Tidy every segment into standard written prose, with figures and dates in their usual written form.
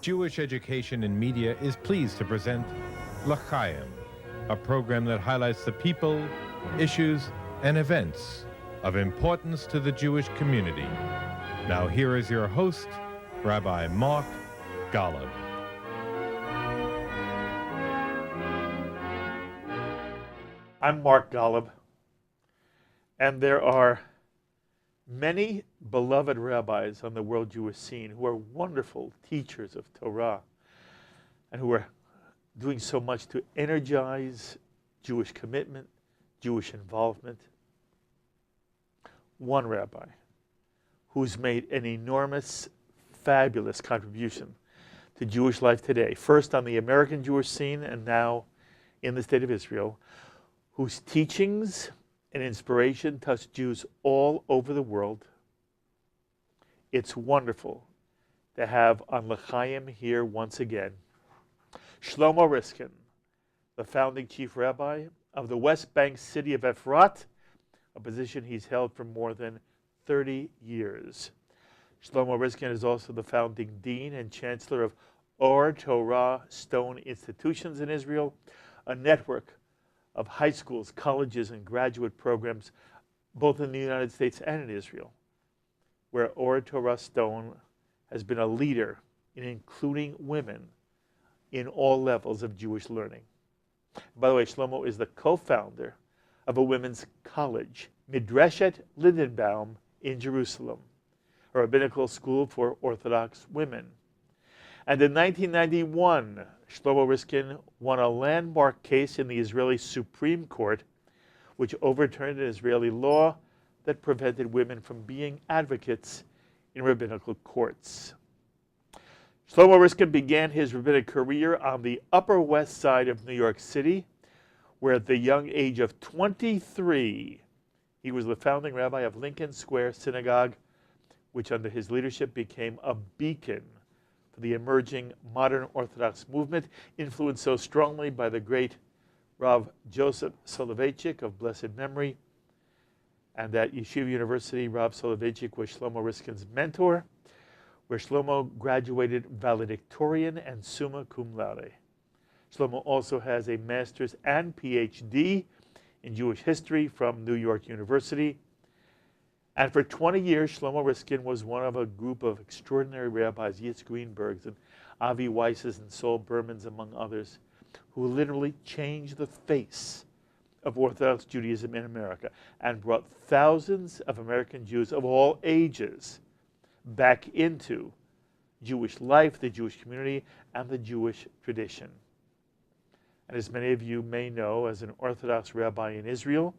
Jewish Education in Media is pleased to present L'Chaim, a program that highlights the people, issues, and events of importance to the Jewish community. Now here is your host, Rabbi Mark Golub. I'm Mark Golub, and there are many beloved rabbis on the world Jewish scene who are wonderful teachers of Torah and who are doing so much to energize Jewish commitment, Jewish involvement. One rabbi who's made an enormous, fabulous contribution to Jewish life today, first on the American Jewish scene and now in the state of Israel, whose teachings and inspiration touch Jews all over the world. It's wonderful to have on L'Chaim here once again Shlomo Riskin, the founding Chief Rabbi of the West Bank city of Efrat, a position he's held for more than 30 years. Shlomo Riskin is also the founding Dean and Chancellor of Ohr Torah Stone institutions in Israel, a network of high schools, colleges, and graduate programs, both in the United States and in Israel, where Ohr Torah Stone has been a leader in including women in all levels of Jewish learning. By the way, Shlomo is the co-founder of a women's college, Midreshet Lindenbaum in Jerusalem, a rabbinical school for Orthodox women. And in 1991, Shlomo Riskin won a landmark case in the Israeli Supreme Court, which overturned an Israeli law that prevented women from being advocates in rabbinical courts. Shlomo Riskin began his rabbinic career on the Upper West Side of New York City, where at the young age of 23, he was the founding rabbi of Lincoln Square Synagogue, which under his leadership became a beacon for the emerging modern Orthodox movement, influenced so strongly by the great Rav Joseph Soloveitchik of blessed memory. And at Yeshiva University, Rav Soloveitchik was Shlomo Riskin's mentor, where Shlomo graduated valedictorian and summa cum laude. Shlomo also has a master's and PhD in Jewish history from New York University. And for 20 years, Shlomo Riskin was one of a group of extraordinary rabbis, Yitz Greenbergs and Avi Weisses and Saul Bermans, among others, who literally changed the face of Orthodox Judaism in America and brought thousands of American Jews of all ages back into Jewish life, the Jewish community, and the Jewish tradition. And as many of you may know, as an Orthodox rabbi in Israel,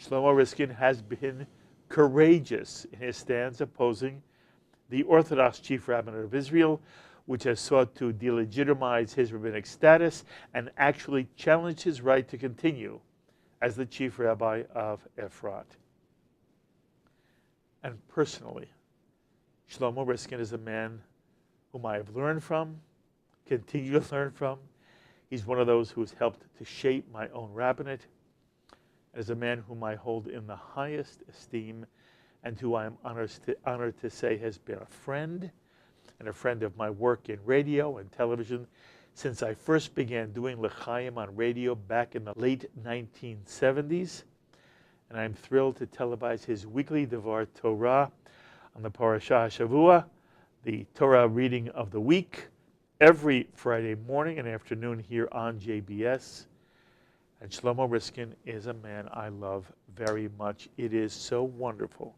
Shlomo Riskin has been courageous in his stance opposing the Orthodox Chief Rabbinate of Israel, which has sought to delegitimize his rabbinic status and actually challenge his right to continue as the Chief Rabbi of Efrat. And personally, Shlomo Riskin is a man whom I have learned from, continue to learn from. He's one of those who has helped to shape my own rabbinate, as a man whom I hold in the highest esteem and who I am honored to say has been a friend and a friend of my work in radio and television since I first began doing L'Chaim on radio back in the late 1970s. And I'm thrilled to televise his weekly Devar Torah on the Parashah Shavua, the Torah reading of the week, every Friday morning and afternoon here on JBS. And Shlomo Riskin is a man I love very much. It is so wonderful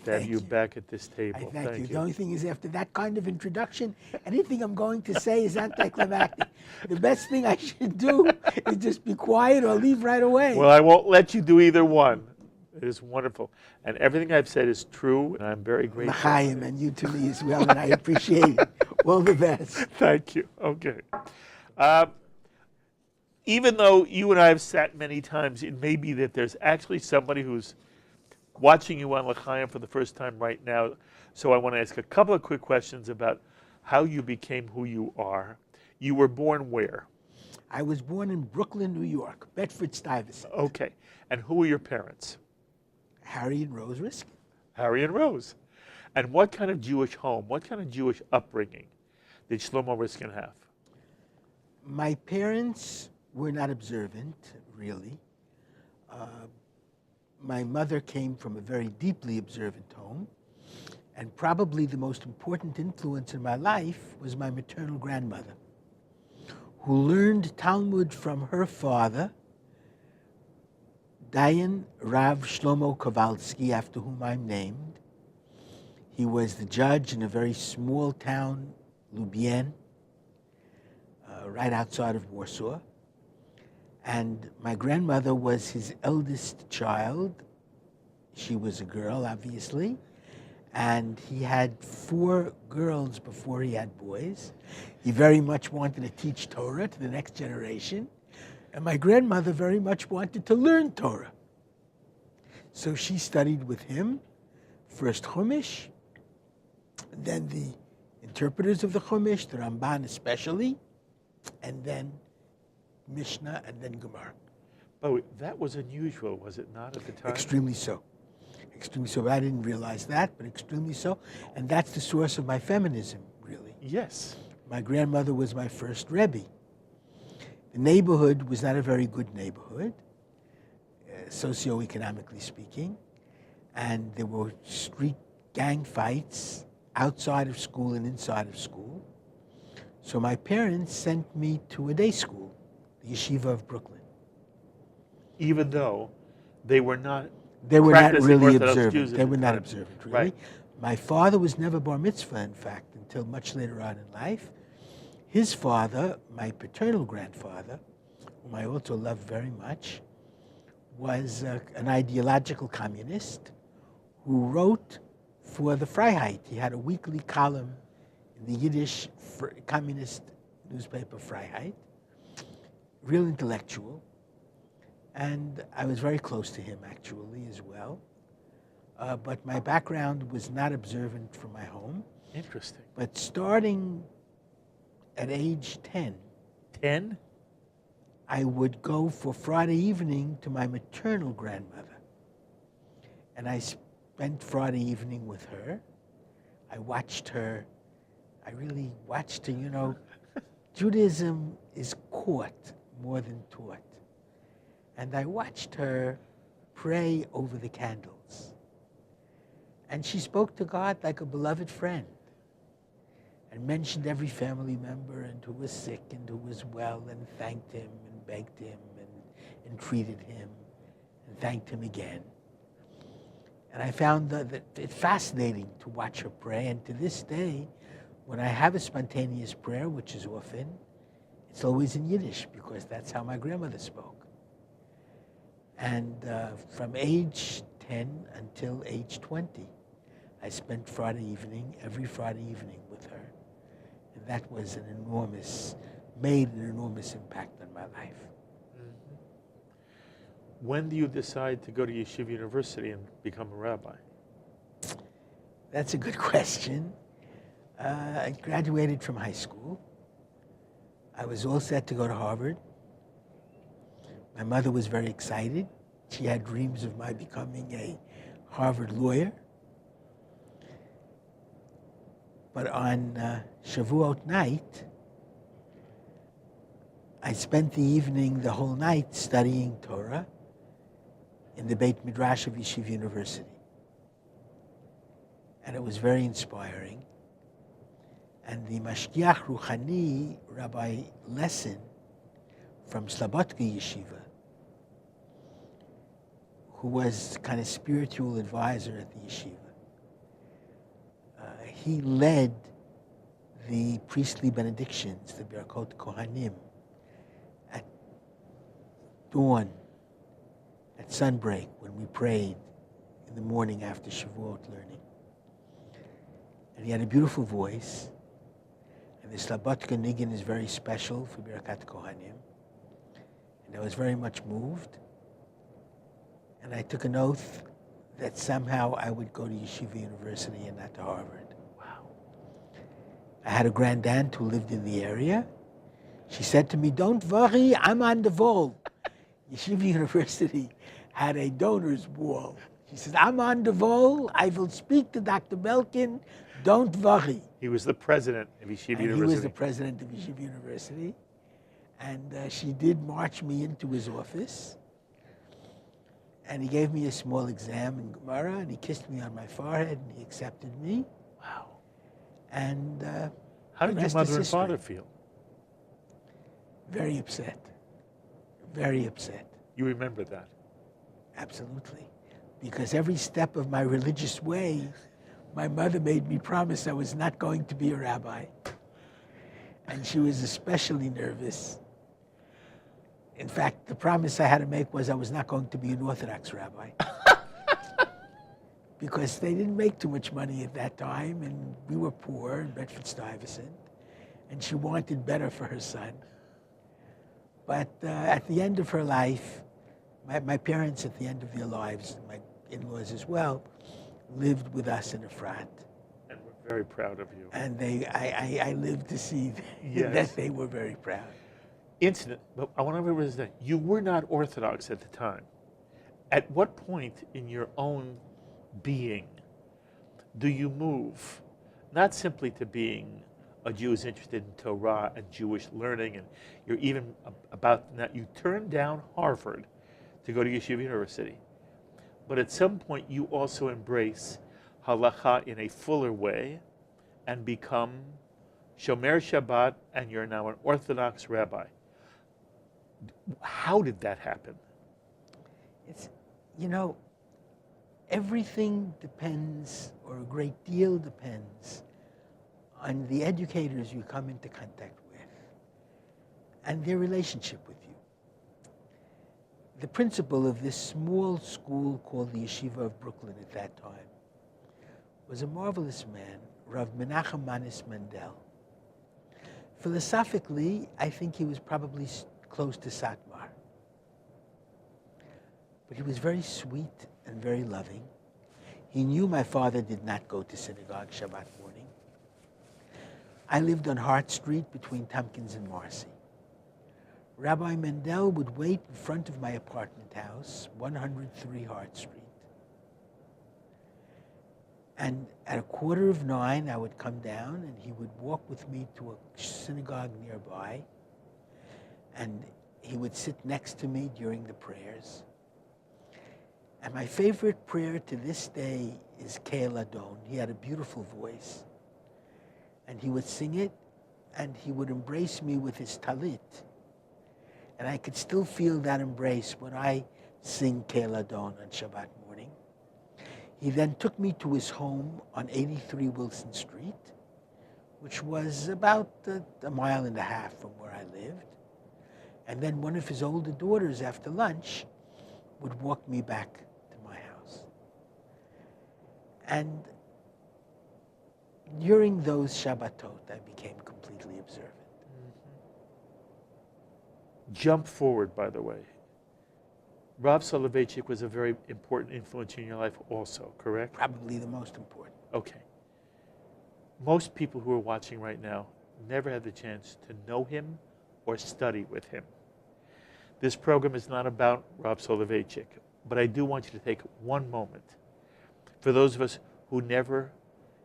to have you back at this table. Thank you. The only thing is, after that kind of introduction, anything I'm going to say is anticlimactic. The best thing I should do is just be quiet or leave right away. Well, I won't let you do either one. It is wonderful. And everything I've said is true, and I'm very grateful. L'Chaim, and you to me as well, and I appreciate it. All the best. Thank you. Okay. Even though you and I have sat many times, it may be that there's actually somebody who's watching you on L'Chaim for the first time right now. So I want to ask a couple of quick questions about how you became who you are. You were born where? I was born in Brooklyn, New York, Bedford-Stuyvesant. Okay. And who were your parents? Harry and Rose Riskin. Harry and Rose. And what kind of Jewish home, what kind of Jewish upbringing did Shlomo Riskin have? My parents were not observant, really. My mother came from a very deeply observant home, and probably the most important influence in my life was my maternal grandmother, who learned Talmud from her father, Dayan Rav Shlomo Kowalski, after whom I'm named. He was the judge in a very small town, Lublin, right outside of Warsaw. And my grandmother was his eldest child. She was a girl, obviously. And he had 4 girls before he had boys. He very much wanted to teach Torah to the next generation. And my grandmother very much wanted to learn Torah. So she studied with him, first Chumash, then the interpreters of the Chumash, the Ramban especially, and then Mishnah, and then Gemara. Oh, that was unusual, was it not, at the time? Extremely so. Extremely so. I didn't realize that, but extremely so. And that's the source of my feminism, really. Yes. My grandmother was my first Rebbe. The neighborhood was not a very good neighborhood, socioeconomically speaking, and there were street gang fights outside of school and inside of school. So my parents sent me to a day school, the Yeshiva of Brooklyn. Even though they were not really Orthodox observant. Jews at They the were not time. observant, really. Right. My father was never bar mitzvah, in fact, until much later on in life. His father, my paternal grandfather, whom I also loved very much, was an ideological communist who wrote for the Freiheit. He had a weekly column in the Yiddish communist newspaper Freiheit, real intellectual, and I was very close to him actually as well. But my background was not observant from my home. Interesting. But starting at age 10, 10? I would go for Friday evening to my maternal grandmother. And I spent Friday evening with her. I watched her. I really watched her, you know. Judaism is caught more than taught. And I watched her pray over the candles. And she spoke to God like a beloved friend and mentioned every family member and who was sick and who was well and thanked him and begged him and entreated him and thanked him again. And I found that it fascinating to watch her pray. And to this day, when I have a spontaneous prayer, which is often, it's always in Yiddish because that's how my grandmother spoke. And from age 10 until age 20, I spent every Friday evening with her. And that was made an enormous impact on my life. Mm-hmm. When do you decide to go to Yeshiva University and become a rabbi? That's a good question. I graduated from high school. I was all set to go to Harvard. My mother was very excited. She had dreams of my becoming a Harvard lawyer. But on Shavuot night, I spent the whole night studying Torah in the Beit Midrash of Yeshiva University. And it was very inspiring. And the Mashgiach Ruchani, Rabbi Lessin, from Slobodka Yeshiva, who was kind of spiritual advisor at the yeshiva, he led the priestly benedictions, the Birkot Kohanim, at dawn, at sunbreak, when we prayed in the morning after Shavuot learning. And he had a beautiful voice, and the Slobodka Niggin is very special for Birkat Kohanim. And I was very much moved. And I took an oath that somehow I would go to Yeshiva University and not to Harvard. Wow. I had a grand aunt who lived in the area. She said to me, "Don't worry, I'm on the wall." Yeshiva University had a donors ball. She said, "I'm on the wall. I will speak to Dr. Belkin. Don't worry." He was the president of Yeshiva And University. he was the president of Yeshiva University. And she did march me into his office. And he gave me a small exam in Gemara, and he kissed me on my forehead, and he accepted me. Wow. And How the did your rest mother is and history. father feel? Very upset. Very upset. You remember that? Absolutely. Because every step of my religious way, my mother made me promise I was not going to be a rabbi. And she was especially nervous. In fact, the promise I had to make was I was not going to be an Orthodox rabbi. Because they didn't make too much money at that time, and we were poor in Bedford-Stuyvesant, and she wanted better for her son. But at the end of her life, my parents at the end of their lives, my in-laws as well, lived with us in Efrat. And we're very proud of you. And I lived to see Yes. that they were very proud. Incident, but I want to remember this thing. You were not Orthodox at the time. At what point in your own being do you move, not simply to being a Jew who's interested in Torah and Jewish learning, and you're even about that, you turned down Harvard to go to Yeshiva University. But at some point you also embrace halacha in a fuller way and become Shomer Shabbat, and you're now an Orthodox rabbi. How did that happen? It's, you know, everything depends, or a great deal depends, on the educators you come into contact with and their relationship with you. The principal of this small school called the Yeshiva of Brooklyn at that time was a marvelous man, Rav Menachem Manis Mendel. Philosophically, I think he was probably close to Satmar. But he was very sweet and very loving. He knew my father did not go to synagogue Shabbat morning. I lived on Hart Street between Tompkins and Marcy. Rabbi Mendel would wait in front of my apartment house, 103 Hart Street. And at 9:15, I would come down, and he would walk with me to a synagogue nearby, and he would sit next to me during the prayers. And my favorite prayer to this day is Keil Adon. He had a beautiful voice. And he would sing it, and he would embrace me with his talit. And I could still feel that embrace when I sing Keil Adon on Shabbat morning. He then took me to his home on 83 Wilson Street, which was about a mile and a half from where I lived. And then one of his older daughters, after lunch, would walk me back to my house. And during those Shabbatot, I became completely observant. Jump forward, by the way. Rav Soloveitchik was a very important influence in your life also, correct? Probably the most important. Okay. Most people who are watching right now never had the chance to know him or study with him. This program is not about Rav Soloveitchik, but I do want you to take one moment. For those of us who never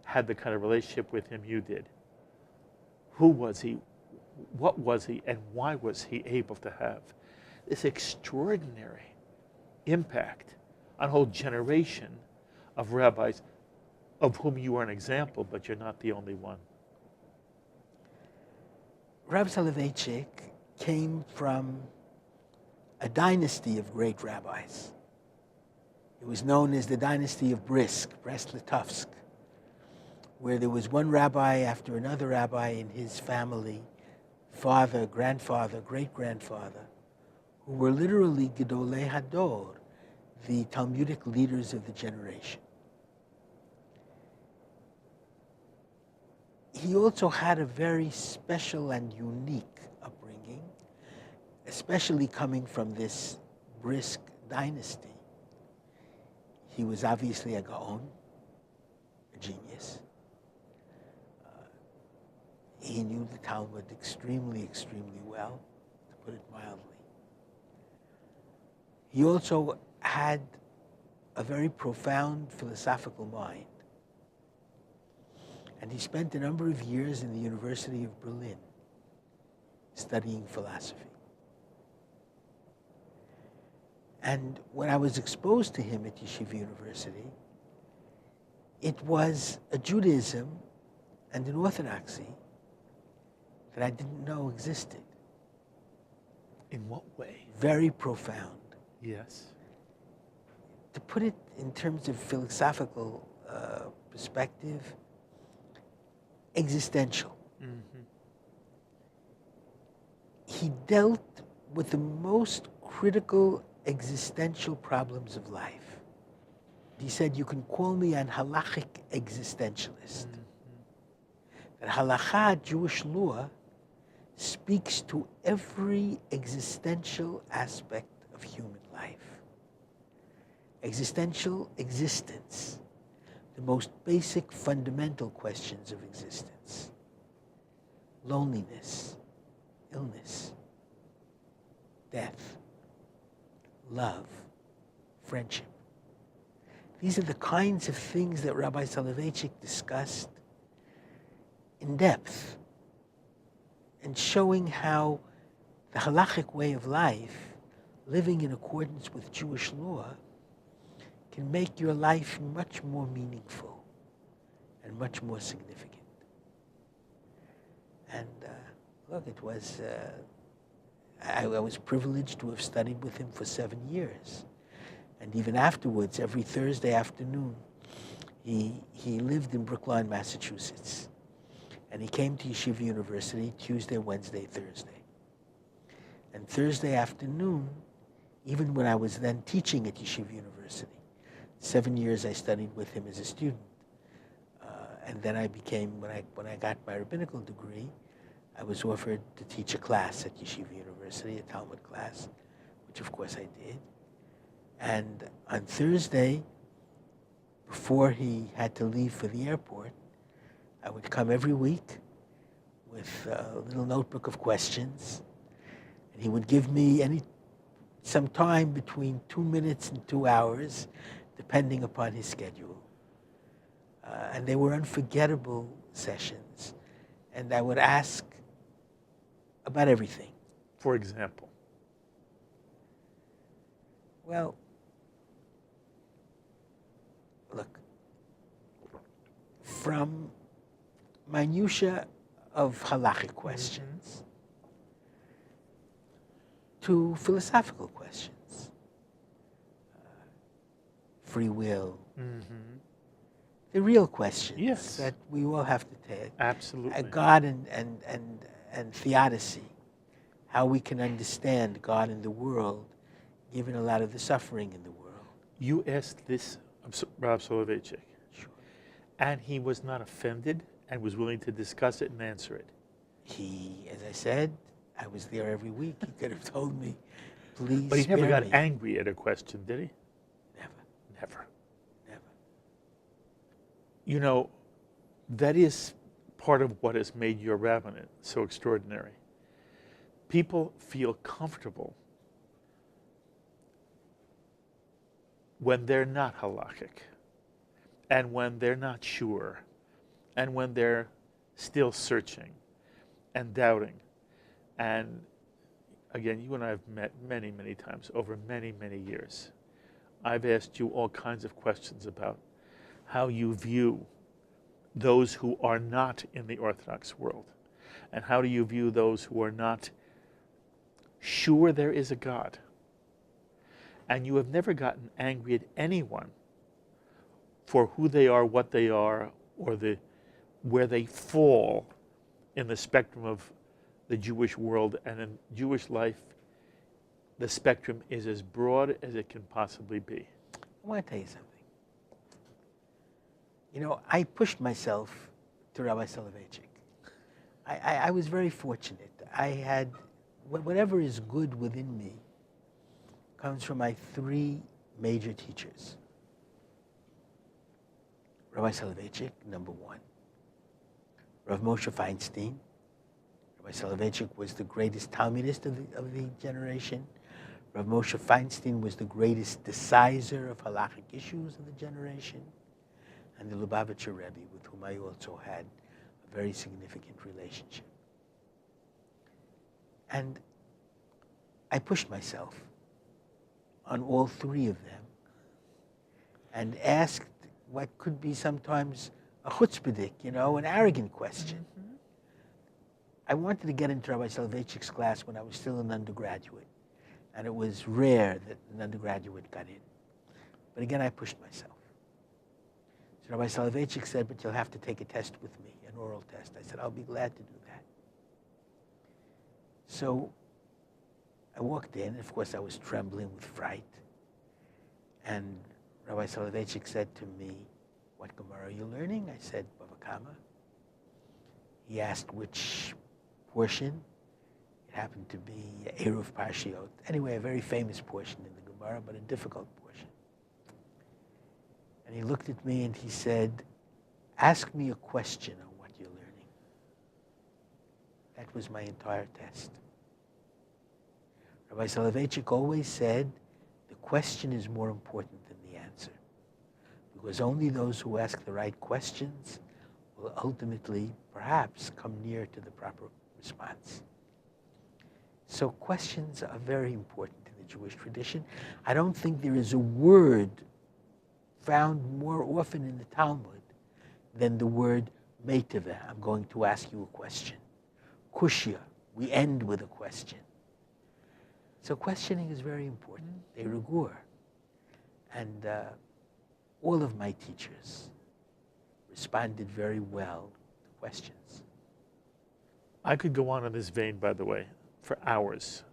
had the kind of relationship with him you did, who was he, what was he, and why was he able to have this extraordinary impact on a whole generation of rabbis of whom you are an example, but you're not the only one? Rav Soloveitchik came from a dynasty of great rabbis. It was known as the dynasty of Brest-Litovsk, where there was one rabbi after another rabbi in his family, father, grandfather, great-grandfather, who were literally Gedolei Hador, the Talmudic leaders of the generation. He also had a very special and unique upbringing, especially coming from this Brisk dynasty. He was obviously a Gaon, a genius. He knew the Talmud extremely, extremely well, to put it mildly. He also had a very profound philosophical mind. And he spent a number of years in the University of Berlin studying philosophy. And when I was exposed to him at Yeshiva University, it was a Judaism and an Orthodoxy that I didn't know existed. In what way? Very profound. Yes. To put it in terms of philosophical perspective, existential. Mm-hmm. He dealt with the most critical existential problems of life. He said, you can call me an halachic existentialist. Mm-hmm. That halakha, Jewish law, speaks to every existential aspect of human life. Existential existence, the most basic fundamental questions of existence. Loneliness, illness, death, love, friendship. These are the kinds of things that Rabbi Soloveitchik discussed in depth, and showing how the halachic way of life, living in accordance with Jewish law, can make your life much more meaningful and much more significant. And look, it was, I was privileged to have studied with him for 7 years. And even afterwards, every Thursday afternoon, he lived in Brookline, Massachusetts. And he came to Yeshiva University Tuesday, Wednesday, Thursday. And Thursday afternoon, even when I was then teaching at Yeshiva University, 7 years I studied with him as a student. And then I became, when I got my rabbinical degree, I was offered to teach a class at Yeshiva University, a Talmud class, which of course I did. And on Thursday, before he had to leave for the airport, I would come every week with a little notebook of questions, and he would give me some time between 2 minutes and 2 hours, depending upon his schedule. And they were unforgettable sessions, and I would ask about everything. For example? Well, look, from minutiae of halachic questions to philosophical questions, free will, the real questions that we all have to take. Absolutely. God and theodicy, how we can understand God in the world, given a lot of the suffering in the world. You asked this of Rav Soloveitchik. Sure. And he was not offended and was willing to discuss it and answer it. He, as I said, I was there every week. He could have told me, please. But he never spare got me. angry at a question, did he? Never. Never. Never. You know, that is part of what has made your rabbinate so extraordinary. People feel comfortable when they're not halakhic, and when they're not sure, and when they're still searching and doubting. And again, you and I have met many, many times over many, many years. I've asked you all kinds of questions about how you view those who are not in the Orthodox world, and how do you view those who are not sure there is a God. And you have never gotten angry at anyone for who they are, what they are, or where they fall in the spectrum of the Jewish world. And in Jewish life, the spectrum is as broad as it can possibly be. I want to tell you something. You know, I pushed myself to Rabbi Soloveitchik. I was very fortunate. I had, whatever is good within me comes from my 3 major teachers. Rabbi Soloveitchik, number 1. Rav Moshe Feinstein. Rabbi Soloveitchik was the greatest Talmudist of the generation. Rav Moshe Feinstein was the greatest decider of halachic issues of the generation. and the LubavItcher Rebbe, with whom I also had a very significant relationship. And I pushed myself on all three of them and asked what could be sometimes a chutzpahdik, an arrogant question. Mm-hmm. I wanted to get into Rabbi Soloveitchik's class when I was still an undergraduate, and it was rare that an undergraduate got in. But again, I pushed myself. So Rabbi Soloveitchik said, but you'll have to take a test with me, an oral test. I said, I'll be glad to do that. So I walked in. Of course, I was trembling with fright. And Rabbi Soloveitchik said to me, what Gemara are you learning? I said, Bava Kama. He asked which portion. It happened to be Eruv Parshiot. Anyway, a very famous portion in the Gemara, but a difficult portion. And he looked at me and he said, ask me a question on what you're learning. That was my entire test. Rabbi Soloveitchik always said, the question is more important than the answer. Because only those who ask the right questions will ultimately, perhaps, come near to the proper response. So questions are very important in the Jewish tradition. I don't think there is a word found more often in the Talmud than the word meitaveh. I'm going to ask you a question. Kushya, we end with a question. So questioning is very important. They regur. And all of my teachers responded very well to questions. I could go on in this vein, by the way, for hours,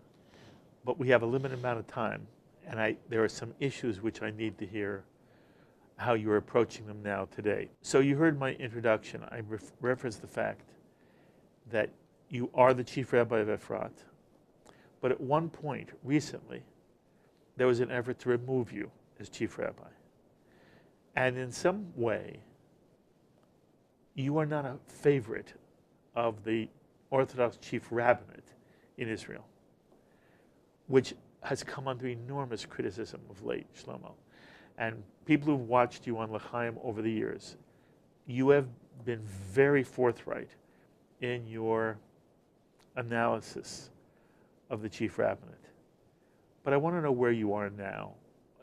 but we have a limited amount of time, and there are some issues which I need to hear how you're approaching them now today. So you heard my introduction. I referenced the fact that you are the Chief Rabbi of Efrat, but at one point recently, there was an effort to remove you as Chief Rabbi. And in some way, you are not a favorite of the Orthodox Chief Rabbinate in Israel, which has come under enormous criticism of late, Shlomo. And people who've watched you on L'chaim over the years, you have been very forthright in your analysis of the Chief Rabbinate. But I want to know where you are now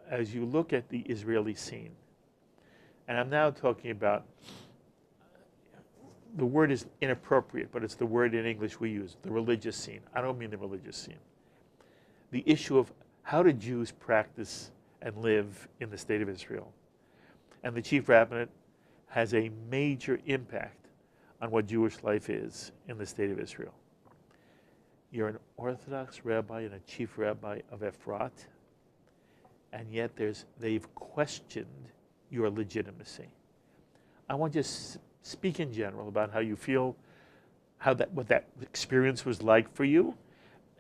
as you look at the Israeli scene. And I'm now talking about, the word is inappropriate, but it's the word in English we use, the religious scene. I don't mean the religious scene. The issue of how do Jews practice and live in the state of Israel. And the Chief Rabbinate has a major impact on what Jewish life is in the state of Israel. You're an Orthodox Rabbi and a Chief Rabbi of Efrat, and yet they've questioned your legitimacy. I want you to speak in general about how you feel, what that experience was like for you,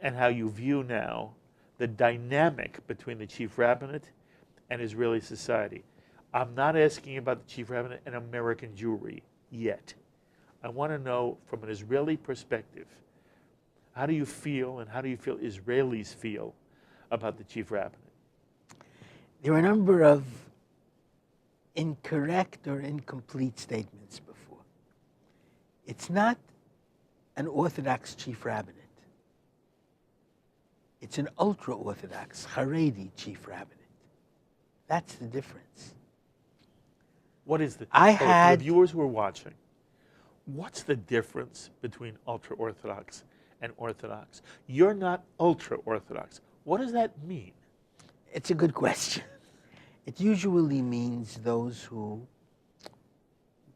and how you view now the dynamic between the Chief Rabbinate and Israeli society. I'm not asking about the Chief Rabbinate and American Jewry yet. I want to know from an Israeli perspective, how do you feel and how do you feel Israelis feel about the Chief Rabbinate? There are a number of incorrect or incomplete statements before. It's not an Orthodox Chief Rabbinate. It's an ultra-Orthodox, Haredi Chief Rabbinate. That's the difference. What is the for the viewers who are watching, what's the difference between ultra-Orthodox and Orthodox? You're not ultra-Orthodox. What does that mean? It's a good question. It usually means those who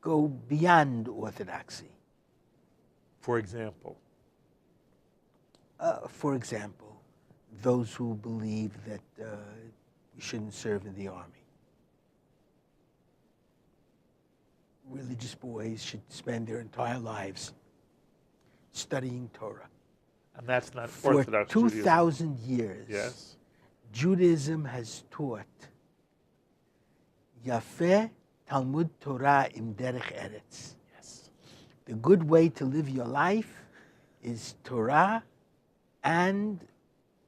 go beyond orthodoxy. For example? Those who believe that we shouldn't serve in the army. Religious boys should spend their entire lives studying Torah. And that's not For Orthodox 2,000 years, yes, Judaism has taught Yafeh Talmud Torah im derech eretz. Yes. The good way to live your life is Torah and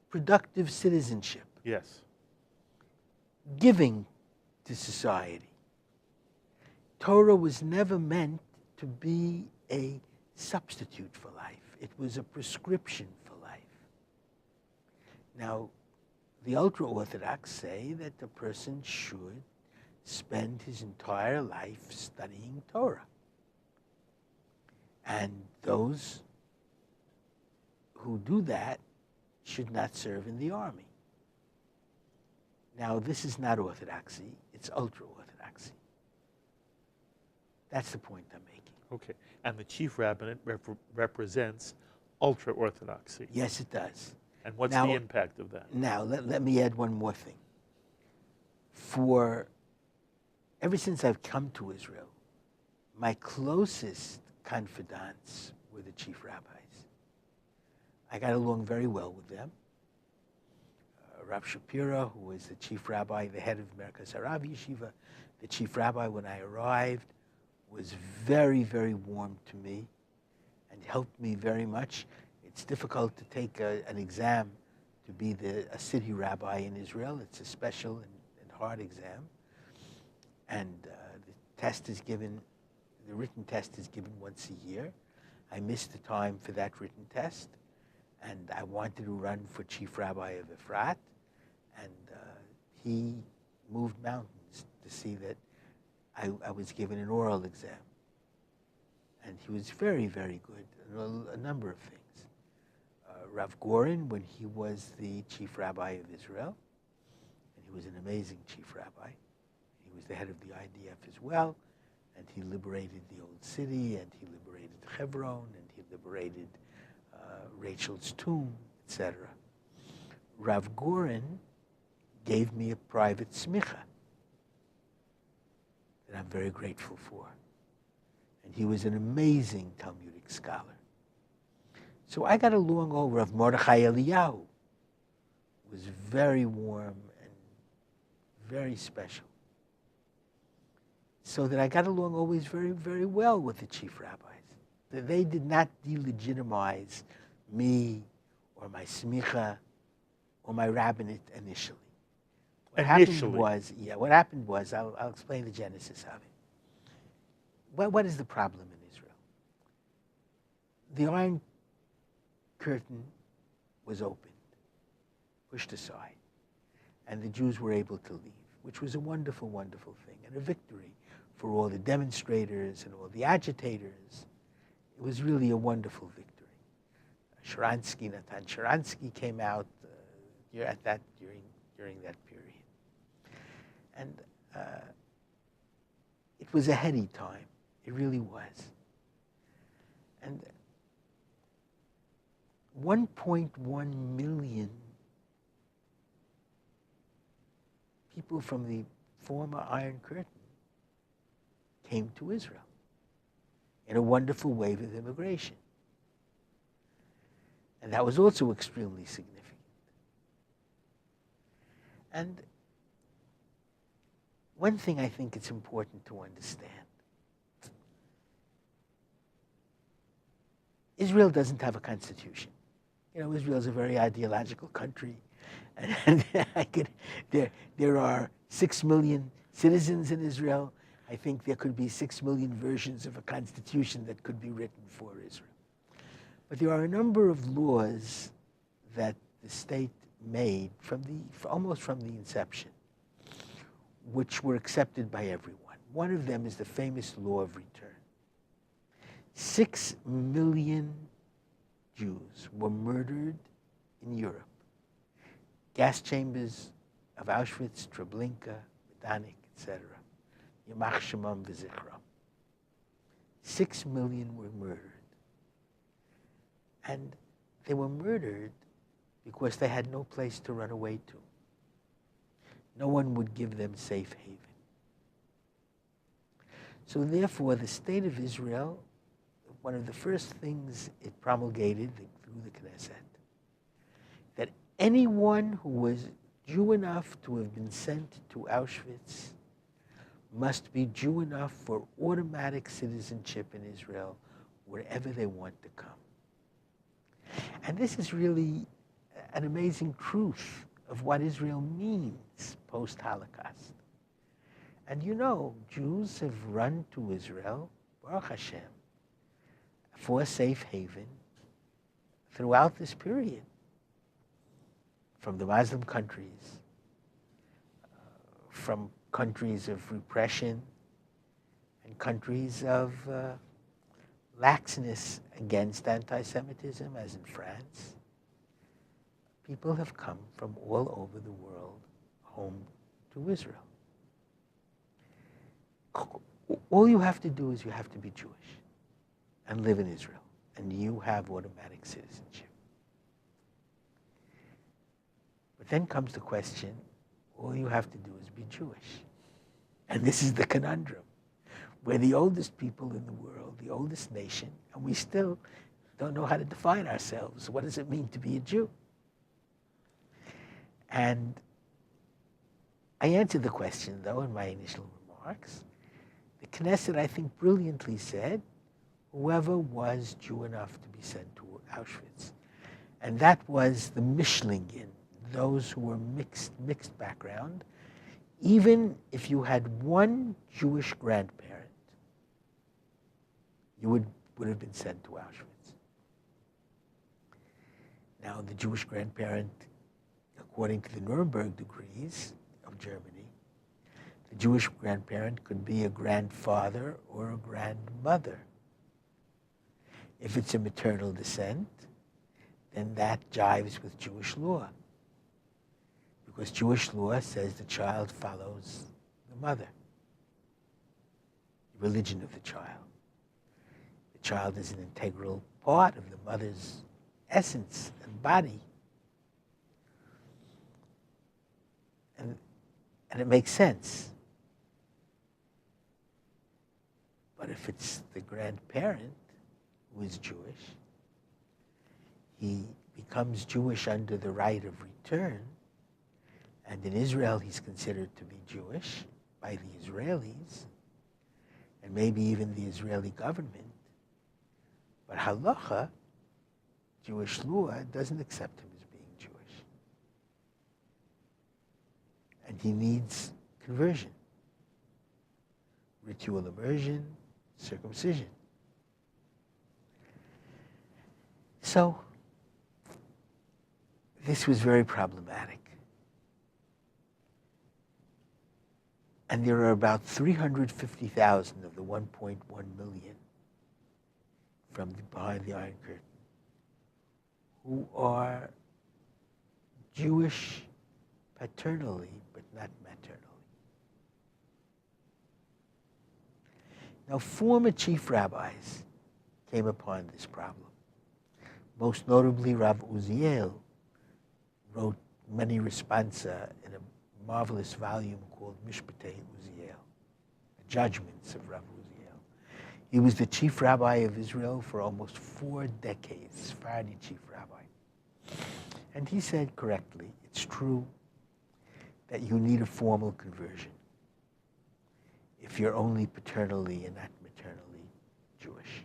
productive citizenship. Yes. Giving to society. Torah was never meant to be a substitute for life. It was a prescription for life. Now, the Ultraorthodox say that the person should spend his entire life studying Torah. And those who do that should not serve in the army. Now, this is not orthodoxy, it's ultra-orthodoxy. That's the point I'm making. Okay. And the Chief Rabbinate represents ultra-Orthodoxy. Yes, it does. And what's Now- the impact of that? Now, let me add one more thing. Ever since I've come to Israel, my closest confidants were the chief rabbis. I got along very well with them. Rav Shapira, who was the chief rabbi, the head of Merkaz Harav Yeshiva, the chief rabbi when I arrived, was very, very warm to me and helped me very much. It's difficult to take an exam to be a city rabbi in Israel. It's a special and hard exam. And the written test is given once a year. I missed the time for that written test, and I wanted to run for Chief Rabbi of Efrat, and he moved mountains to see that I was given an oral exam. And he was very, very good in a number of things. Rav Gorin, when he was the Chief Rabbi of Israel, and he was an amazing Chief Rabbi. He was the head of the IDF as well, and he liberated the old city, and he liberated Hebron, and he liberated Rachel's tomb, etc. Rav Gorin gave me a private smicha that I'm very grateful for. And he was an amazing Talmudic scholar. So I got along well. Rav Mordechai Eliyahu was very warm and very special. So that I got along always very, very well with the chief rabbis. They did not delegitimize me or my smicha or my rabbinate initially. What happened was, I'll explain the genesis of it. What is the problem in Israel? The Iron Curtain was opened, pushed aside, and the Jews were able to leave, which was a wonderful, wonderful thing, and a victory for all the demonstrators and all the agitators. It was really a wonderful victory. Natan Sharansky came out during that period. And it was a heady time. It really was. And 1.1 million people from the former Iron Curtain came to Israel in a wonderful wave of immigration. And that was also extremely significant. And one thing I think it's important to understand, Israel doesn't have a constitution. You know, Israel is a very ideological country. And there are 6 million citizens in Israel. I think there could be 6 million versions of a constitution that could be written for Israel. But there are a number of laws that the state made almost from the inception, which were accepted by everyone. One of them is the famous law of return. 6 million Jews were murdered in Europe. Gas chambers of Auschwitz, Treblinka, Majdanek, etc. Yamach Shemam v'Zichram. 6 million were murdered. And they were murdered because they had no place to run away to. No one would give them safe haven. So therefore, the state of Israel, one of the first things it promulgated through the Knesset, that anyone who was Jew enough to have been sent to Auschwitz must be Jew enough for automatic citizenship in Israel wherever they want to come. And this is really an amazing truth of what Israel means post-Holocaust. And you know, Jews have run to Israel, Baruch Hashem, for a safe haven throughout this period, from the Muslim countries, from countries of repression and countries of laxness against anti-Semitism, as in France. People have come from all over the world home to Israel. All you have to do is you have to be Jewish and live in Israel, and you have automatic citizenship. But then comes the question, all you have to do is be Jewish. And this is the conundrum. We're the oldest people in the world, the oldest nation, and we still don't know how to define ourselves. What does it mean to be a Jew? And I answered the question, though, in my initial remarks. The Knesset, I think, brilliantly said, whoever was Jew enough to be sent to Auschwitz. And that was the Mishlingen, those who were mixed background. Even if you had one Jewish grandparent, you would have been sent to Auschwitz. Now, the Jewish grandparent, according to the Nuremberg decrees of Germany, the Jewish grandparent could be a grandfather or a grandmother. If it's a maternal descent, then that jives with Jewish law, because Jewish law says the child follows the mother, the religion of the child. The child is an integral part of the mother's essence and body. And it makes sense. But if it's the grandparent who is Jewish, he becomes Jewish under the right of return, and in Israel he's considered to be Jewish by the Israelis, and maybe even the Israeli government. But halacha, Jewish law, doesn't accept him as being Jewish. And he needs conversion, ritual immersion, circumcision. So, this was very problematic. And there are about 350,000 of the 1.1 million from behind the Iron Curtain who are Jewish paternally, but not maternally. Now, former chief rabbis came upon this problem. Most notably, Rav Uziel wrote many responsa in a marvelous volume called Mishpatei Uziel, the Judgments of Rav Uziel. He was the chief rabbi of Israel for almost 4 decades, Sephardi chief rabbi. And he said correctly, it's true that you need a formal conversion if you're only paternally and not maternally Jewish.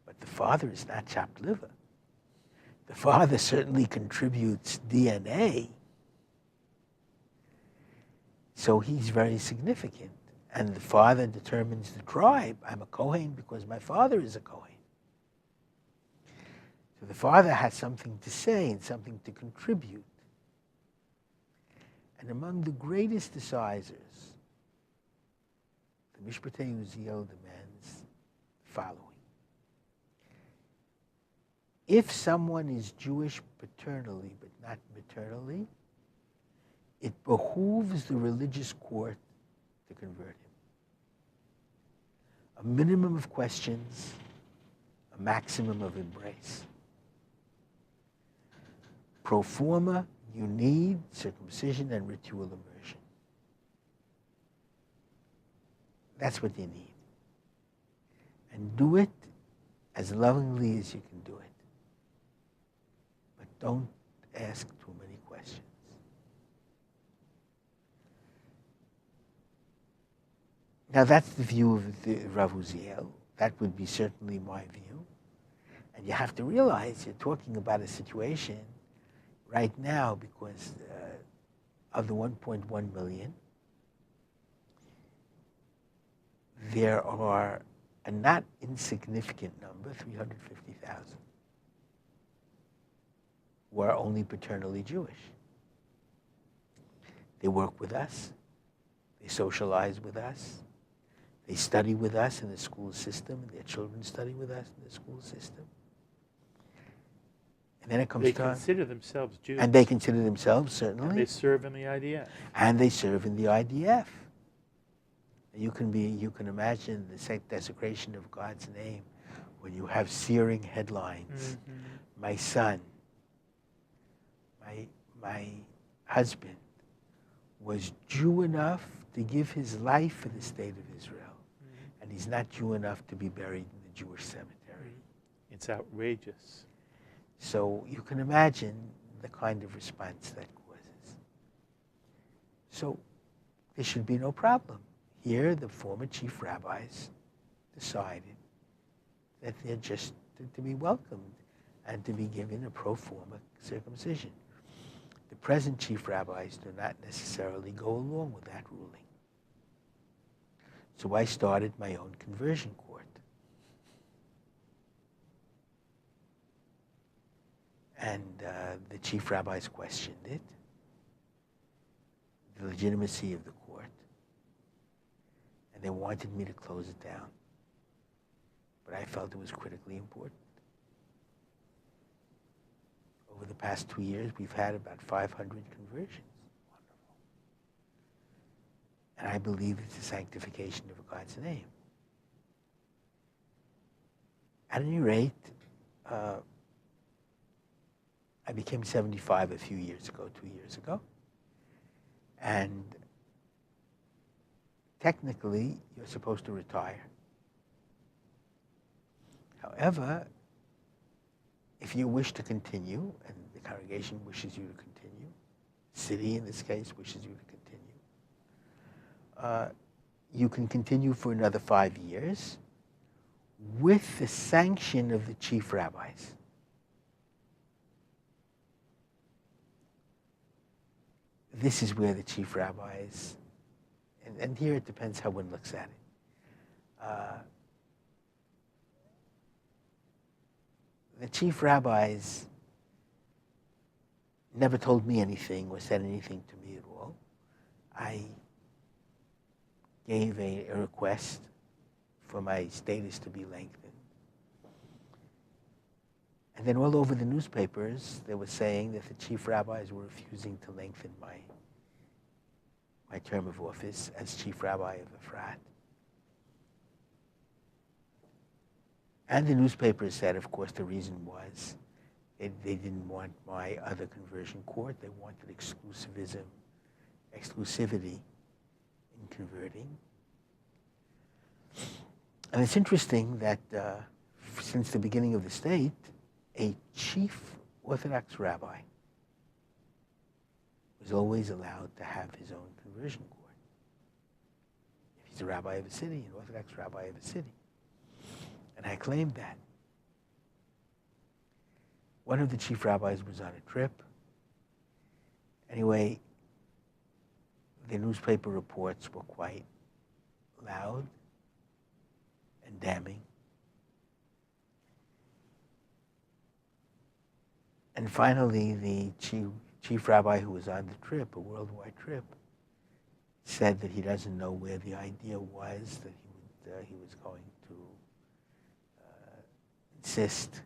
But the father is not chopped liver. The father certainly contributes DNA, so he's very significant. And the father determines the tribe. I'm a Kohen because my father is a Kohen. So the father has something to say and something to contribute. And among the greatest decisors, the Mishpatei Uziel demands the following. If someone is Jewish paternally but not maternally, it behooves the religious court to convert him. A minimum of questions, a maximum of embrace. Pro forma, you need circumcision and ritual immersion. That's what you need. And do it as lovingly as you can do it. But don't ask too many questions. Now that's the view of the Rav Uziel. That would be certainly my view. And you have to realize you're talking about a situation right now because of the 1.1 million, there are a not insignificant number, 350,000, who are only paternally Jewish. They work with us. They socialize with us. They study with us in the school system. Their children study with us in the school system. And then it comes They time. consider themselves Jews. And they consider themselves, certainly. And they serve in the IDF. And they serve in the IDF. You can imagine the desecration of God's name when you have searing headlines. Mm-hmm. My son, my husband was Jew enough to give his life for the state of Israel. Mm-hmm. And he's not Jew enough to be buried in the Jewish cemetery. Mm-hmm. It's outrageous. So you can imagine the kind of response that causes. So there should be no problem. Here, the former chief rabbis decided that they're just to be welcomed and to be given a pro forma circumcision. The present chief rabbis do not necessarily go along with that ruling. So I started my own conversion court. And the chief rabbis questioned it, the legitimacy of the court, and they wanted me to close it down. But I felt it was critically important. Over the past 2 years, we've had about 500 conversions. Wonderful. And I believe it's the sanctification of God's name. At any rate, I became 75 a few years ago, 2 years ago. And technically, you're supposed to retire. However, if you wish to continue, and the congregation wishes you to continue, the city in this case wishes you to continue, you can continue for another 5 years with the sanction of the chief rabbis. This is where the chief rabbis, and here it depends how one looks at it. The chief rabbis never told me anything or said anything to me at all. I gave a request for my status to be lengthened. And then all over the newspapers, they were saying that the chief rabbis were refusing to lengthen my term of office as Chief Rabbi of Efrat. And the newspapers said, of course, the reason was they didn't want my other conversion court. They wanted exclusivity in converting. And it's interesting that since the beginning of the state, a chief Orthodox rabbi was always allowed to have his own conversion court. If he's a rabbi of a city, an Orthodox rabbi of a city. And I claimed that. One of the chief rabbis was on a trip. Anyway, the newspaper reports were quite loud and damning. And finally, the chief rabbi who was on the trip, a worldwide trip, said that he doesn't know where the idea was, that he was going to insist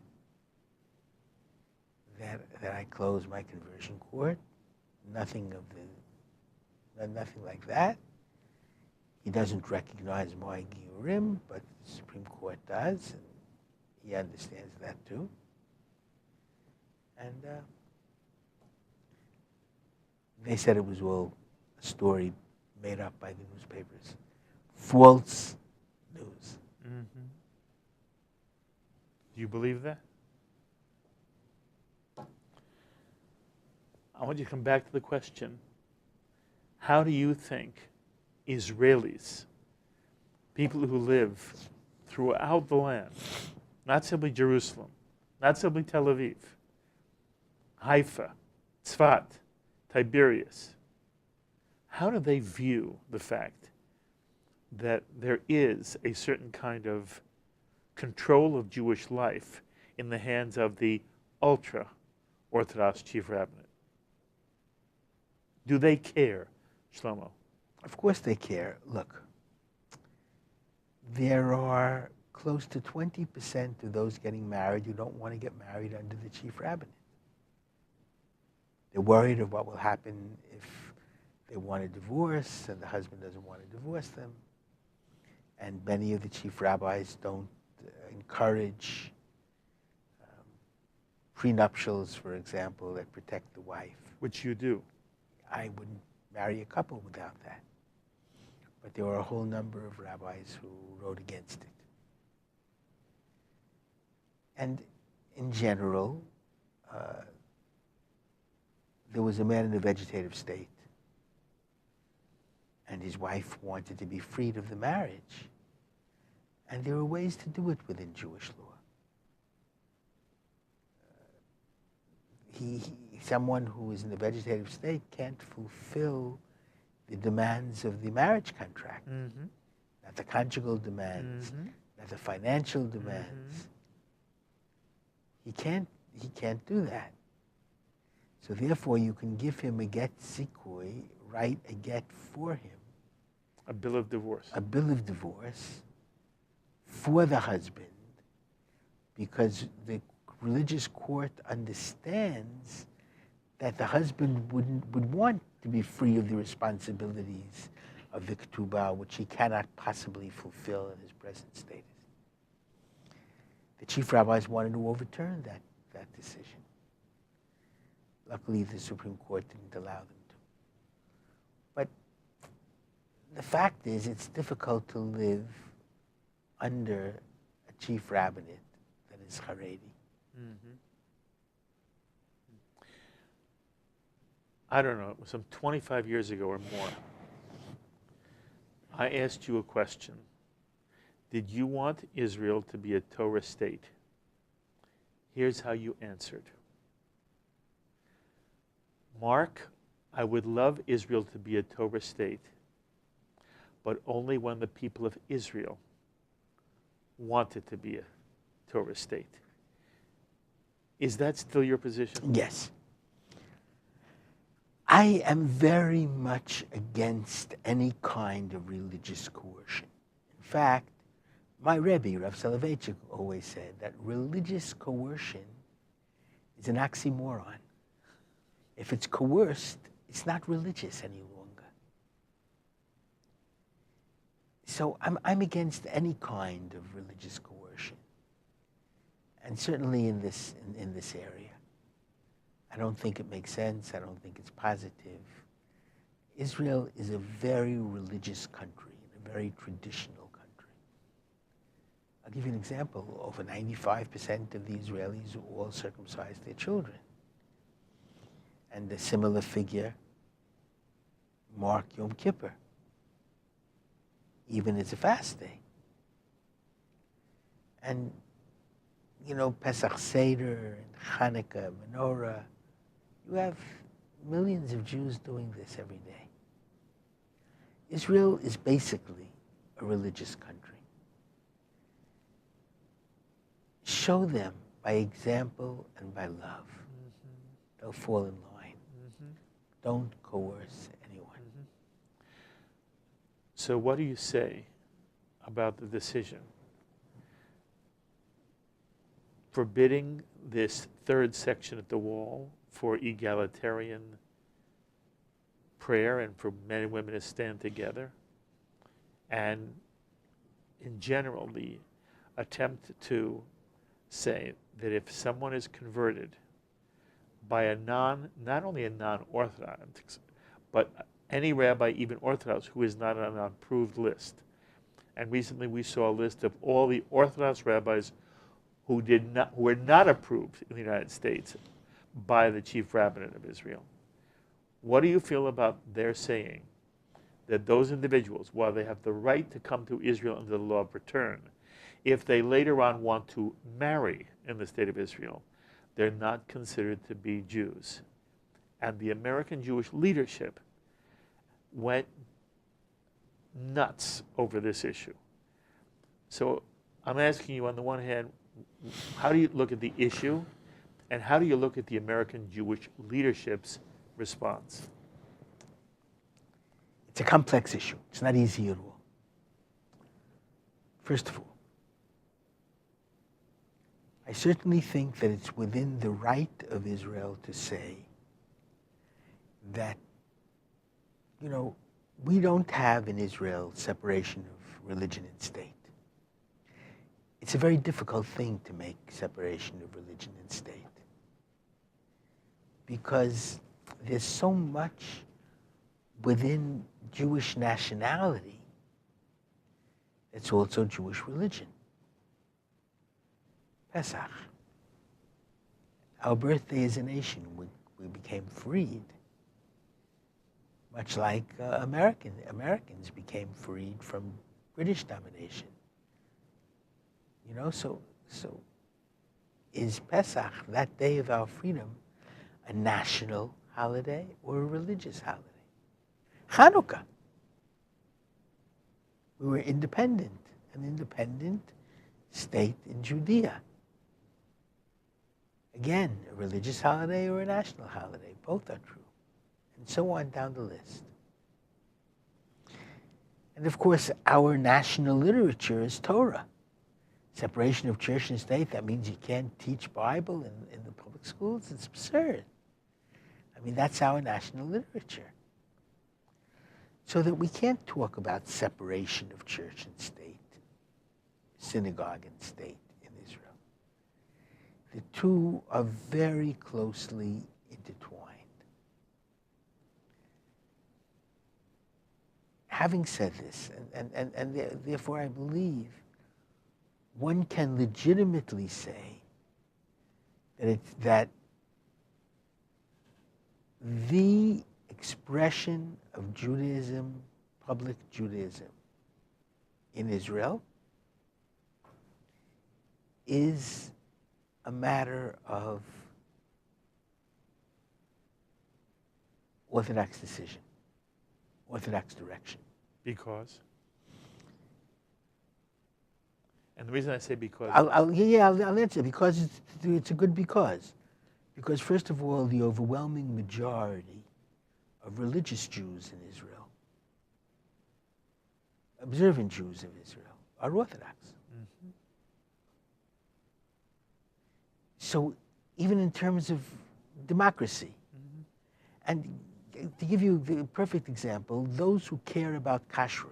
that I close my conversion court. Nothing like that. He doesn't recognize my Giyurim, but the Supreme Court does, and he understands that too. And they said it was all a story made up by the newspapers. False news. Mm-hmm. Do you believe that? I want you to come back to the question. How do you think Israelis, people who live throughout the land, not simply Jerusalem, not simply Tel Aviv, Haifa, Tzfat, Tiberias, how do they view the fact that there is a certain kind of control of Jewish life in the hands of the Ultra-Orthodox Chief Rabbinate? Do they care, Shlomo? Of course they care. Look, there are close to 20% of those getting married who don't want to get married under the Chief Rabbinate. They're worried of what will happen if they want a divorce and the husband doesn't want to divorce them. And many of the chief rabbis don't encourage prenuptials, for example, that protect the wife. Which you do. I wouldn't marry a couple without that. But there were a whole number of rabbis who wrote against it. And in general, there was a man in a vegetative state, and his wife wanted to be freed of the marriage. And there are ways to do it within Jewish law. Someone who is in a vegetative state can't fulfill the demands of the marriage contract, not the conjugal demands, not the financial demands. He can't do that. So therefore, you can give him a get zikui, write a get for him. A bill of divorce. A bill of divorce for the husband, because the religious court understands that the husband would want to be free of the responsibilities of the ketubah, which he cannot possibly fulfill in his present status. The chief rabbis wanted to overturn that decision. Luckily, the Supreme Court didn't allow them to. But the fact is, it's difficult to live under a chief rabbinate that is Haredi. I don't know, some 25 years ago or more, I asked you a question. Did you want Israel to be a Torah state? Here's how you answered. Mark, I would love Israel to be a Torah state, but only when the people of Israel want it to be a Torah state. Is that still your position? Yes. I am very much against any kind of religious coercion. In fact, my Rebbe, Rav Soloveitchik, always said that religious coercion is an oxymoron. If it's coerced, it's not religious any longer. So I'm against any kind of religious coercion, and certainly in this area. I don't think it makes sense. I don't think it's positive. Israel is a very religious country, a very traditional country. I'll give you an example. Over 95% of the Israelis all circumcise their children. And a similar figure mark Yom Kippur, even as a fast day. And, you know, Pesach Seder and Hanukkah, Menorah, you have millions of Jews doing this every day. Israel is basically a religious country. Show them by example and by love. They'll fall in line. Don't coerce anyone. So what do you say about the decision forbidding this third section at the wall for egalitarian prayer and for men and women to stand together, and in general the attempt to say that if someone is converted by a not only a non-Orthodox, but any rabbi, even Orthodox, who is not on an approved list. And recently we saw a list of all the Orthodox rabbis who were not approved in the United States by the Chief Rabbinate of Israel. What do you feel about their saying that those individuals, while they have the right to come to Israel under the law of return, if they later on want to marry in the state of Israel, they're not considered to be Jews? And the American Jewish leadership went nuts over this issue. So I'm asking you, on the one hand, how do you look at the issue, and how do you look at the American Jewish leadership's response? It's a complex issue. It's not easy at all. First of all, I certainly think that it's within the right of Israel to say that, we don't have in Israel separation of religion and state. It's a very difficult thing to make separation of religion and state, because there's so much within Jewish nationality that's also Jewish religion. Pesach. Our birthday as a nation, we became freed, much like Americans became freed from British domination. So is Pesach, that day of our freedom, a national holiday or a religious holiday? Hanukkah. We were independent, an independent state in Judea. Again, a religious holiday or a national holiday, both are true. And so on down the list. And of course, our national literature is Torah. Separation of church and state, that means you can't teach Bible in the public schools. It's absurd. I mean, that's our national literature. So that we can't talk about separation of church and state, synagogue and state in Israel. The two are very closely intertwined. Having said this, and therefore I believe one can legitimately say that the expression of Judaism, public Judaism in Israel, is a matter of Orthodox decision, Orthodox direction. Because? And the reason I say because... I'll answer, because it's a good because. Because first of all, the overwhelming majority of religious Jews in Israel, observant Jews of Israel, are Orthodox. Mm-hmm. So even in terms of democracy, mm-hmm. and to give you the perfect example, those who care about kashrut,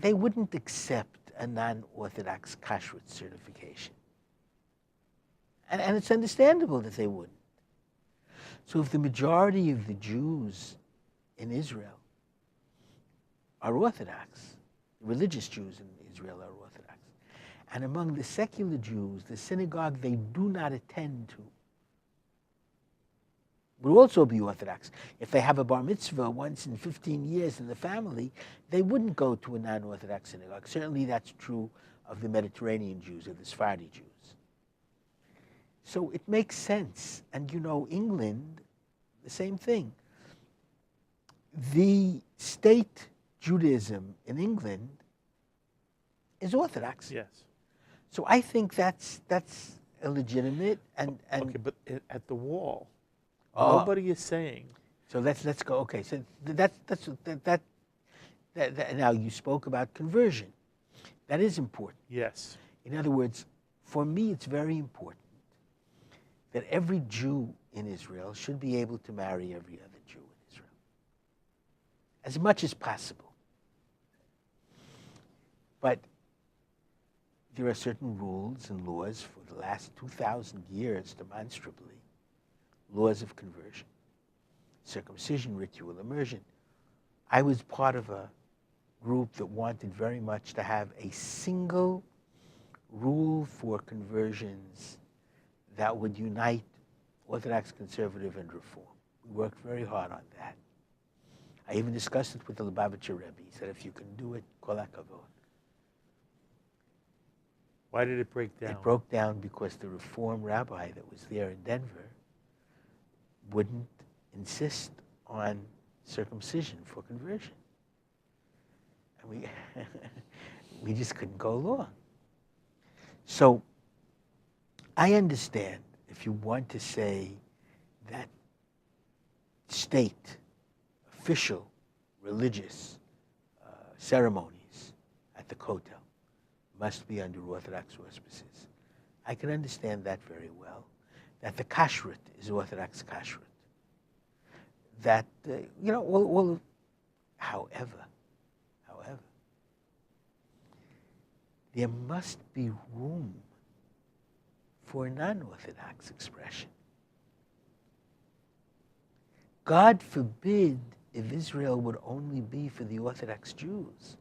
they wouldn't accept a non-Orthodox kashrut certification. And it's understandable that they wouldn't. So if the majority of the Jews in Israel are Orthodox, the religious Jews in Israel are Orthodox, and among the secular Jews, the synagogue they do not attend to would also be Orthodox. If they have a bar mitzvah once in 15 years in the family, they wouldn't go to a non-Orthodox synagogue. Certainly that's true of the Mediterranean Jews, of the Sephardi Jews. So it makes sense. And England, the same thing. The state Judaism in England is Orthodox. Yes. So I think that's illegitimate and okay, but at the wall, nobody is saying. So let's go. Okay, so that. Now you spoke about conversion. That is important. Yes. In other words, for me, it's very important that every Jew in Israel should be able to marry every other Jew in Israel, as much as possible. But there are certain rules and laws for the last 2,000 years, demonstrably, laws of conversion, circumcision, ritual immersion. I was part of a group that wanted very much to have a single rule for conversions that would unite Orthodox, Conservative, and Reform. We worked very hard on that. I even discussed it with the LubavItcher Rebbe. He said, if you can do it, kol hakavod. Why did it break down? It broke down because the Reform rabbi that was there in Denver wouldn't insist on circumcision for conversion. And we, we just couldn't go along. So I understand if you want to say that state, official, religious ceremonies at the Kotel must be under Orthodox auspices. I can understand that very well, that the kashrut is Orthodox kashrut. That, however, there must be room for non-Orthodox expression. God forbid if Israel would only be for the Orthodox Jews.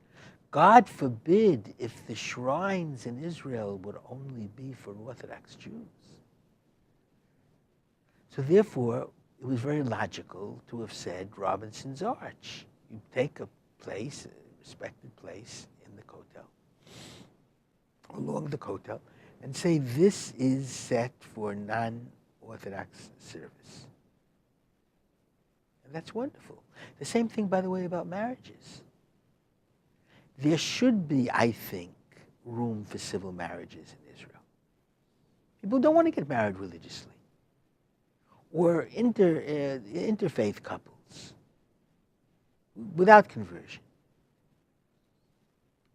God forbid if the shrines in Israel would only be for Orthodox Jews. So therefore, it was very logical to have said Robinson's Arch. You take a place, a respected place in the Kotel, along the Kotel, and say this is set for non-Orthodox service. And that's wonderful. The same thing, by the way, about marriages. There should be, I think, room for civil marriages in Israel. People don't want to get married religiously. Or interfaith couples without conversion.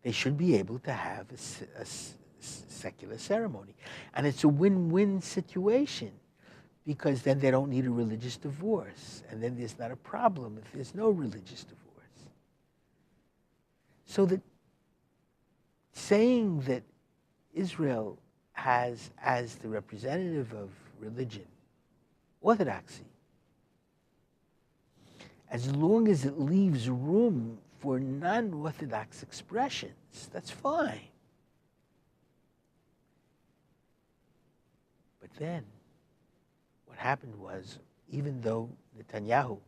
They should be able to have a secular ceremony. And it's a win-win situation, because then they don't need a religious divorce. And then there's not a problem if there's no religious divorce. So that saying that Israel has, as the representative of religion, orthodoxy, as long as it leaves room for non-Orthodox expressions, that's fine. But then, what happened was, even though Netanyahu,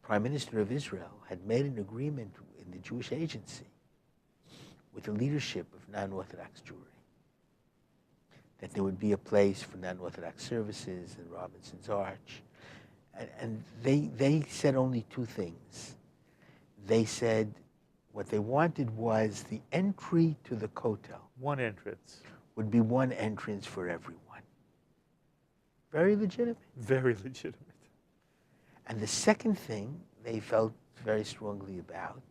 Prime Minister of Israel, had made an agreement in the Jewish Agency with the leadership of non-Orthodox Jewry, that there would be a place for non-Orthodox services in Robinson's Arch. And they said only two things. They said what they wanted was the entry to the Kotel. One entrance. Would be one entrance for everyone. Very legitimate. Very legitimate. And the second thing they felt very strongly about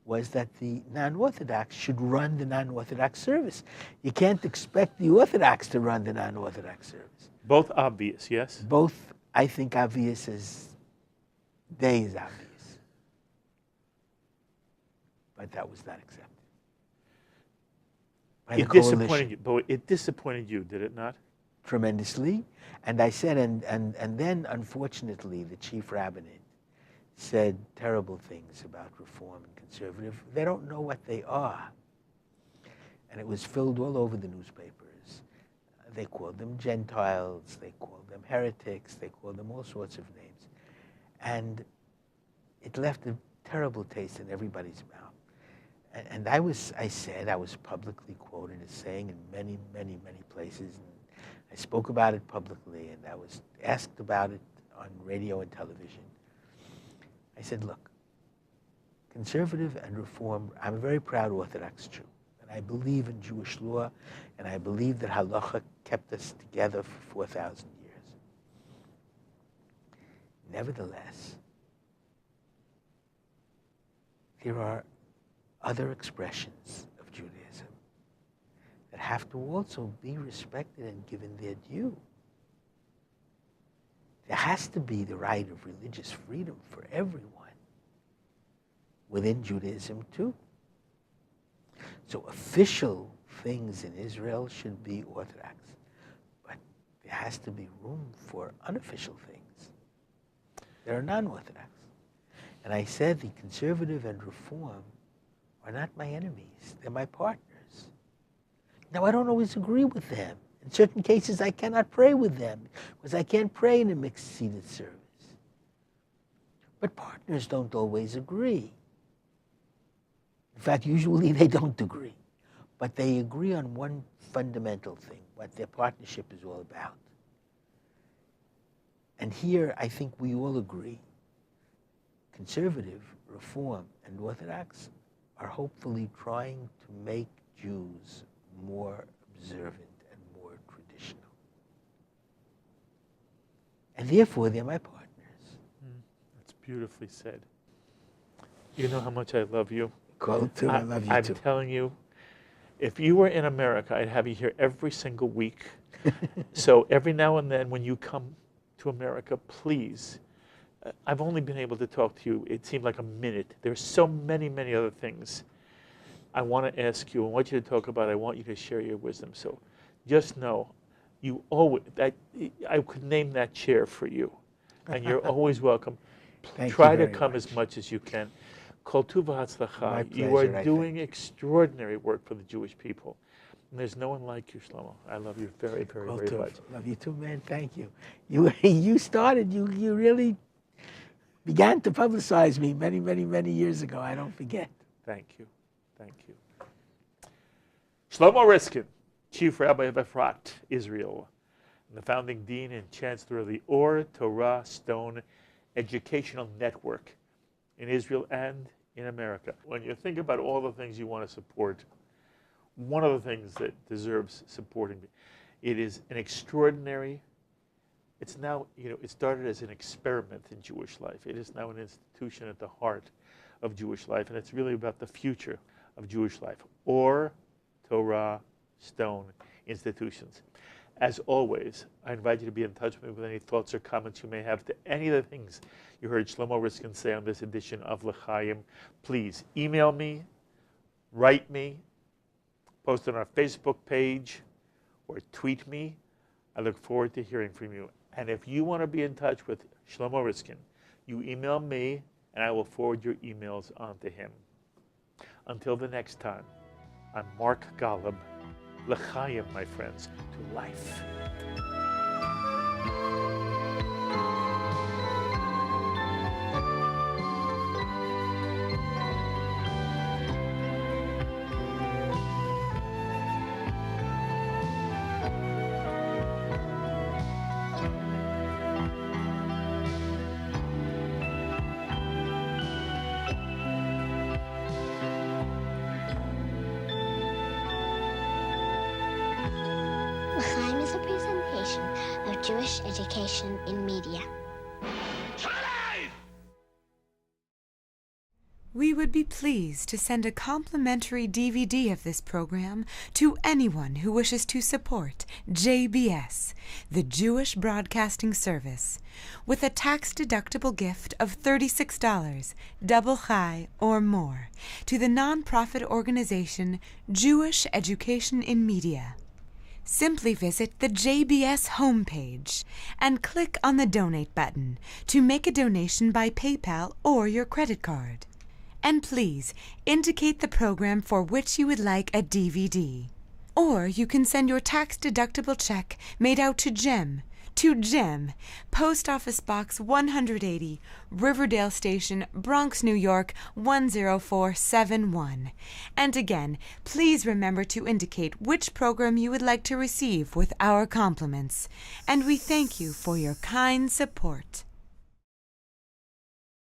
was that the non-Orthodox should run the non-Orthodox service. You can't expect the Orthodox to run the non-Orthodox service. Both obvious, yes? Both, I think, obvious as day is obvious. But that was not accepted by the coalition. Disappointed you, but it disappointed you, did it not? Tremendously. And I said, and then, unfortunately, the Chief Rabbinate said terrible things about Reform and Conservative. They don't know what they are. And it was filled all over the newspapers. They called them Gentiles, they called them heretics, they called them all sorts of names. And it left a terrible taste in everybody's mouth. And I was publicly quoted as saying in many, many, many places, and I spoke about it publicly, and I was asked about it on radio and television. I said, look, conservative and reform, I'm a very proud Orthodox Jew, and I believe in Jewish law, and I believe that halacha kept us together for 4,000 years. Nevertheless, there are other expressions of Judaism that have to also be respected and given their due. There has to be the right of religious freedom for everyone within Judaism too. So official things in Israel should be Orthodox, but there has to be room for unofficial things that are non-Orthodox. And I said the conservative and reform are not my enemies, they're my partners. Now, I don't always agree with them. In certain cases, I cannot pray with them because I can't pray in a mixed-seated service. But partners don't always agree. In fact, usually they don't agree. But they agree on one fundamental thing, what their partnership is all about. And here, I think we all agree conservative, Reform, and Orthodox are hopefully trying to make Jews more observant and more traditional. And therefore, they're my partners. That's beautifully said. You know how much I love you. Golub, too. I love you, too. I'm telling you, if you were in America, I'd have you here every single week. So every now and then when you come to America, please, I've only been able to talk to you, it seemed like a minute. There's so many, many other things I want to ask you. I want you to talk about. I want you to share your wisdom. So just know, you always, I could name that chair for you. And you're always welcome. Try to come as much as you can. Kol tuv v'hatzlacha. You are doing extraordinary work for the Jewish people. And there's no one like you, Shlomo. I love you very, very, very much. Love you too, man. Thank you. You started, you really began to publicize me many, many, many years ago. I don't forget. Thank you. Thank you. Shlomo Riskin, Chief Rabbi of Efrat, Israel, and the founding dean and chancellor of the Ohr Torah Stone Educational Network in Israel and in America. When you think about all the things you want to support, one of the things that deserves supporting, it is an extraordinary, it's now, it started as an experiment in Jewish life. It is now an institution at the heart of Jewish life, and it's really about the future of Jewish life. Ohr Torah Stone institutions. As always, I invite you to be in touch with me with any thoughts or comments you may have to any of the things you heard Shlomo Riskin say on this edition of L'Chaim. Please email me, write me, post on our Facebook page, or tweet me. I look forward to hearing from you. And if you want to be in touch with Shlomo Riskin, you email me, and I will forward your emails on to him. Until the next time, I'm Mark Golub. L'Chaim, my friends, to life. L'Chaim is a presentation of Jewish education in media. We would be pleased to send a complimentary DVD of this program to anyone who wishes to support JBS, the Jewish Broadcasting Service, with a tax-deductible gift of $36, double chai or more, to the nonprofit organization Jewish Education in Media. Simply visit the JBS homepage and click on the Donate button to make a donation by PayPal or your credit card. And please indicate the program for which you would like a DVD. Or you can send your tax-deductible check made out to Jim, Post Office Box 180, Riverdale Station, Bronx, New York 10471. And again, please remember to indicate which program you would like to receive with our compliments. And we thank you for your kind support.